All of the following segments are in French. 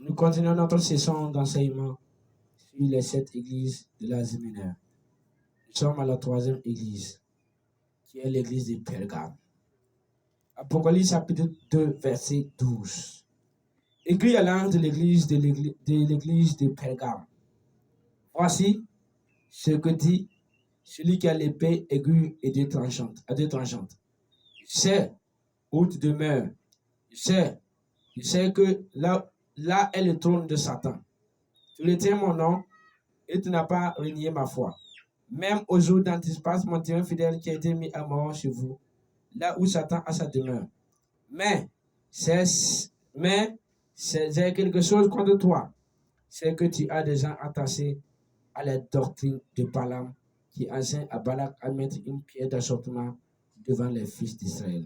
Nous continuons notre session d'enseignement sur les 7 églises de l'Asie mineure. Nous sommes à la 3e église, qui est l'église de Pergame. Apocalypse chapitre 2, verset 12. Écrit à l'ange de l'église de Pergame. Voici ce que dit celui qui a l'épée aiguë et à deux tranchantes. Je sais où tu demeures. Je sais que là est le trône de Satan. Tu retiens mon nom et tu n'as pas renié ma foi. Même au jour d'Antipas, mon témoin fidèle qui a été mis à mort chez vous, là où Satan a sa demeure. Mais j'ai quelque chose contre toi. C'est que tu as des gens attachés à la doctrine de Balaam qui enseigne à Balak à mettre une pierre d'achoppement devant les fils d'Israël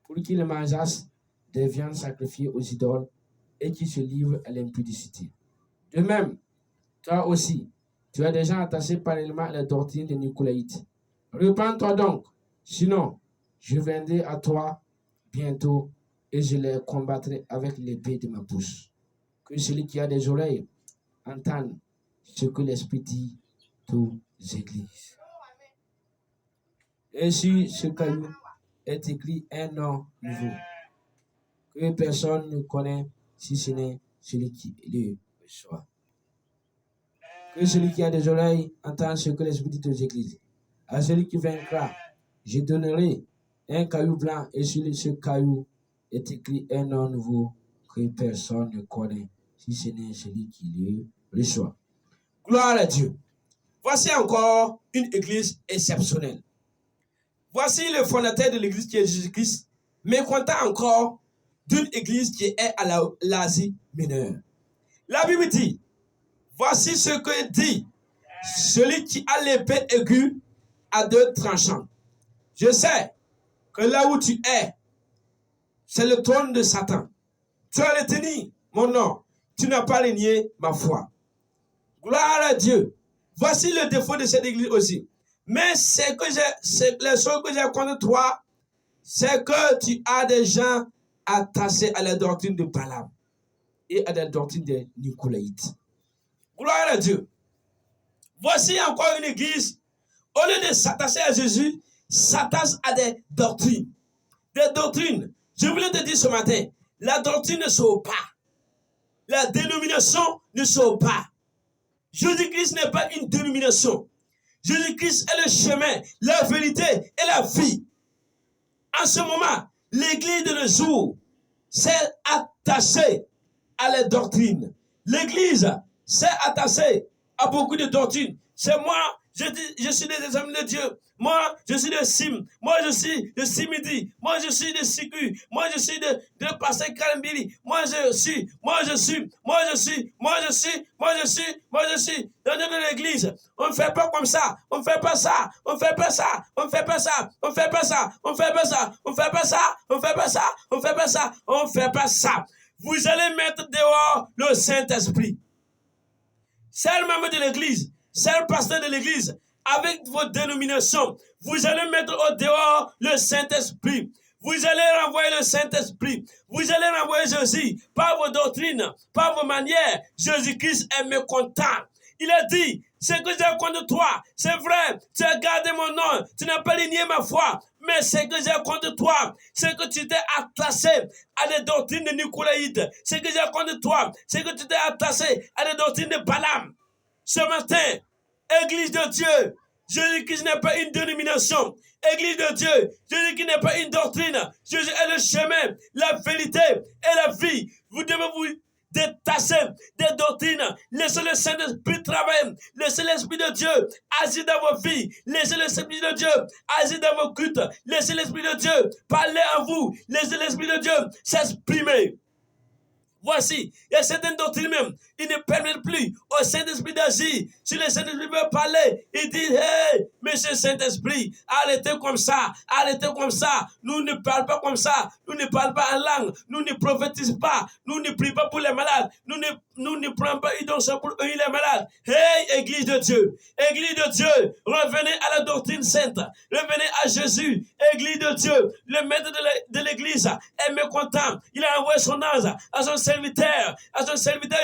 pour qu'ils mangeassent des viandes sacrifiées aux idoles et qui se livrent à l'impudicité. De même, toi aussi, tu as des gens attachés parallèlement à la doctrine des Nicolaïtes. Repends-toi donc, sinon je viendrai à toi bientôt et je les combattrai avec l'épée de ma bouche. Que celui qui a des oreilles entende ce que l'Esprit dit aux églises. Et sur ce caillou est écrit un nom nouveau que personne ne connaît si ce n'est celui qui le reçoit. Que celui qui a des oreilles entende ce que l'Esprit dit aux églises. À celui qui vaincra, je donnerai un caillou blanc et sur ce caillou est écrit un nom nouveau que personne ne connaît si ce n'est celui qui le reçoit. Gloire à Dieu. Voici encore une église exceptionnelle. Voici le fondateur de l'église qui est Jésus-Christ, mécontent encore d'une église qui est à l'Asie mineure. La Bible dit, voici ce que dit celui qui a l'épée aiguë à deux tranchants. Je sais que là où tu es, c'est le trône de Satan. Tu as retenu mon nom, tu n'as pas renié ma foi. Gloire à Dieu. Voici le défaut de cette église aussi. Mais les choses que j'ai contre toi, c'est que tu as des gens attachés à la doctrine de Balaam et à la doctrine des Nicolaïtes. Gloire à Dieu. Voici encore une église, au lieu de s'attacher à Jésus, s'attache à des doctrines. Des doctrines. Je voulais te dire ce matin, la doctrine ne sauve pas. La dénomination ne sauve pas. Jésus-Christ n'est pas une dénomination. Jésus-Christ est le chemin, la vérité et la vie. En ce moment, l'église de nos jours s'est attachée à la doctrine. L'église s'est attachée à beaucoup de doctrines. C'est moi, je suis des amis de Dieu. Moi, je suis de Sim. Moi, je suis de Simidi. Moi, je suis de Siku. Moi, je suis de Pasteur Kalambili. Moi, je suis. Dans l'église, on ne fait pas comme ça. On ne fait pas ça. On ne fait pas ça. On ne fait pas ça. On ne fait pas ça. On ne fait pas ça. On ne fait pas ça. On ne fait pas ça. On ne fait pas ça. On ne fait pas ça. Vous allez mettre dehors le Saint-Esprit. C'est le membre de l'église. C'est le pasteur de l'église. Avec vos dénominations, vous allez mettre au dehors le Saint-Esprit. Vous allez renvoyer le Saint-Esprit. Vous allez renvoyer Jésus par vos doctrines, par vos manières. Jésus-Christ est mécontent. Il a dit, ce que j'ai contre toi, c'est vrai, tu as gardé mon nom, tu n'as pas renié ma foi. Mais ce que j'ai contre toi, c'est que tu t'es attaché à des doctrines de Nicolaïdes. Ce que j'ai contre toi, c'est que tu t'es attaché à des doctrines de Balaam. Ce matin, Église de Dieu, Jésus-Christ n'est pas une dénomination. Église de Dieu, Jésus-Christ n'est pas une doctrine. Jésus est le chemin, la vérité et la vie. Vous devez vous détacher des doctrines. Laissez le Saint-Esprit travailler. Laissez l'Esprit de Dieu agir dans vos vies. Laissez l'Esprit de Dieu agir dans vos cultes. Laissez l'Esprit de Dieu parler en vous. Laissez l'Esprit de Dieu s'exprimer. Voici, il y a certaines doctrines même, ils ne permettent plus au Saint-Esprit d'agir. Si le Saint-Esprit veut parler, il dit, hey, monsieur Saint-Esprit, arrêtez comme ça, nous ne parlons pas comme ça, nous ne parlons pas en langue, nous ne prophétisons pas, nous ne prions pas pour les malades, nous ne nous ne prenons pas une onction pour eux, il est malade. Hey, Église de Dieu, revenez à la doctrine sainte, revenez à Jésus, Église de Dieu. Le maître de l'Église est mécontent. Il a envoyé son ange à son serviteur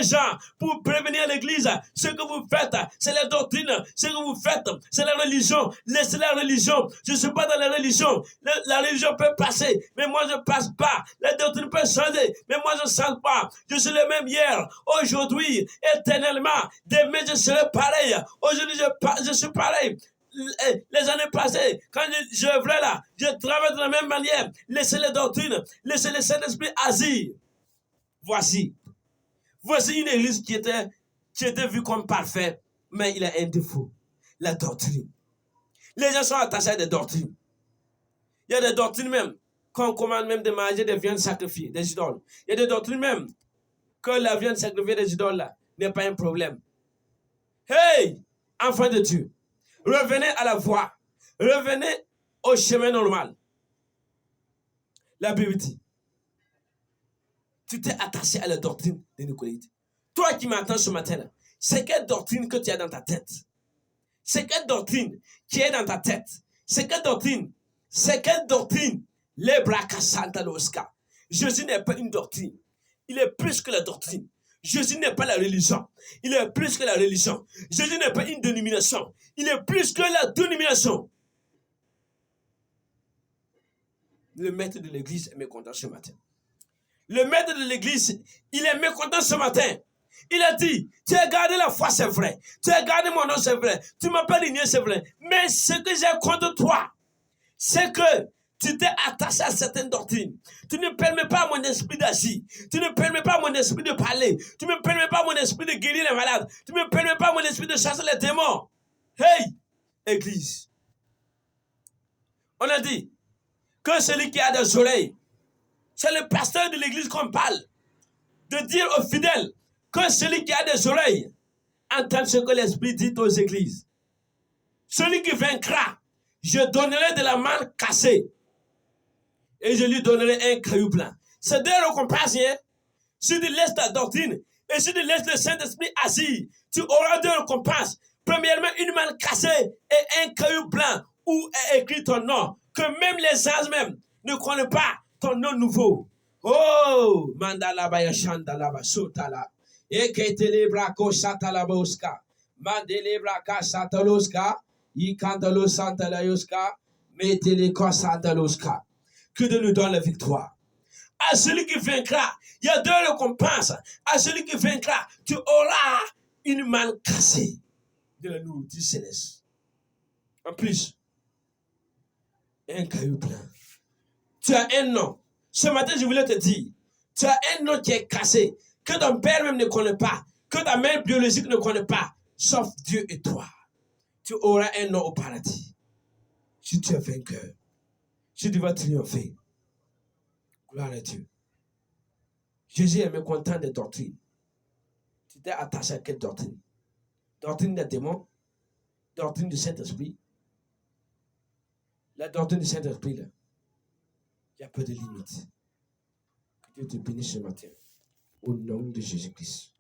Jean, pour prévenir l'Église. Ce que vous faites, c'est la doctrine. Ce que vous faites, c'est la religion. Laissez la religion. Je ne suis pas dans la religion. La religion peut passer, mais moi je ne passe pas. La doctrine peut changer, mais moi je ne change pas. Je suis le même hier, aujourd'hui, éternellement. Demain, je serai pareil. Aujourd'hui, je suis pareil. Les années passées, quand je œuvrais là, je travaillais de la même manière. Laissez les doctrines, laissez le Saint-Esprit agir. Voici une église qui était vue comme parfaite, mais il a un défaut, la doctrine. Les gens sont attachés à des doctrines. Il y a des doctrines même, qu'on commande même de manger des viandes sacrifiées, des idoles. Il y a des doctrines même, que la viande sacrifiée des idoles là n'est pas un problème. Hey, enfants de Dieu, revenez à la voie, revenez au chemin normal. La Bible dit, tu t'es attaché à la doctrine des Nicolaïtes. Toi qui m'entends ce matin-là, c'est quelle doctrine que tu as dans ta tête? C'est quelle doctrine qui est dans ta tête? C'est quelle doctrine? C'est quelle doctrine? Les bracas santa l'osca. Jésus n'est pas une doctrine. Il est plus que la doctrine. Jésus n'est pas la religion. Il est plus que la religion. Jésus n'est pas une dénomination. Il est plus que la dénomination. Le maître de l'église est mécontent ce matin. Le maître de l'église, il est mécontent ce matin. Il a dit, tu as gardé la foi, c'est vrai. Tu as gardé mon nom, c'est vrai. Tu m'as pas ligné, c'est vrai. Mais ce que j'ai contre toi, c'est que tu t'es attaché à certaines doctrines. Tu ne permets pas à mon esprit d'agir. Tu ne permets pas à mon esprit de parler. Tu ne permets pas à mon esprit de guérir les malades. Tu ne permets pas à mon esprit de chasser les démons. Hey, église. On a dit que celui qui a des oreilles, c'est le pasteur de l'église qu'on parle. De dire aux fidèles que celui qui a des oreilles entend ce que l'Esprit dit aux églises. Celui qui vaincra, je donnerai de la manne cassée et je lui donnerai un caillou blanc. C'est deux récompenses. Hein? Si tu laisses ta doctrine et si tu laisses le Saint-Esprit agir, tu auras deux récompenses. Premièrement, une manne cassée et un caillou blanc où est écrit ton nom. Que même les anges même ne connaissent pas ton nom nouveau. Oh, mandala baya shandala ba sotala. Eketele brako satala boska. Mandele braka sataloska. Ikandalo santalayoska. Metele ko santaloska. Que Dieu nous donne la victoire. À celui qui vaincra, il y a deux récompenses. À celui qui vaincra, tu auras une manne cassée de la nourriture céleste. En plus, un caillou plein. Tu as un nom. Ce matin, je voulais te dire, tu as un nom qui est cassé, que ton père même ne connaît pas, que ta mère biologique ne connaît pas, sauf Dieu et toi. Tu auras un nom au paradis. Si tu es vainqueur, si tu vas triompher. Gloire à Dieu. Jésus est mécontent des doctrines. Tu t'es attaché à quelle doctrine? Doctrine des démons? Doctrine du Saint-Esprit? La doctrine du Saint-Esprit, là, il y a peu de limites. Que Dieu te bénisse ce matin. Au nom de Jésus-Christ.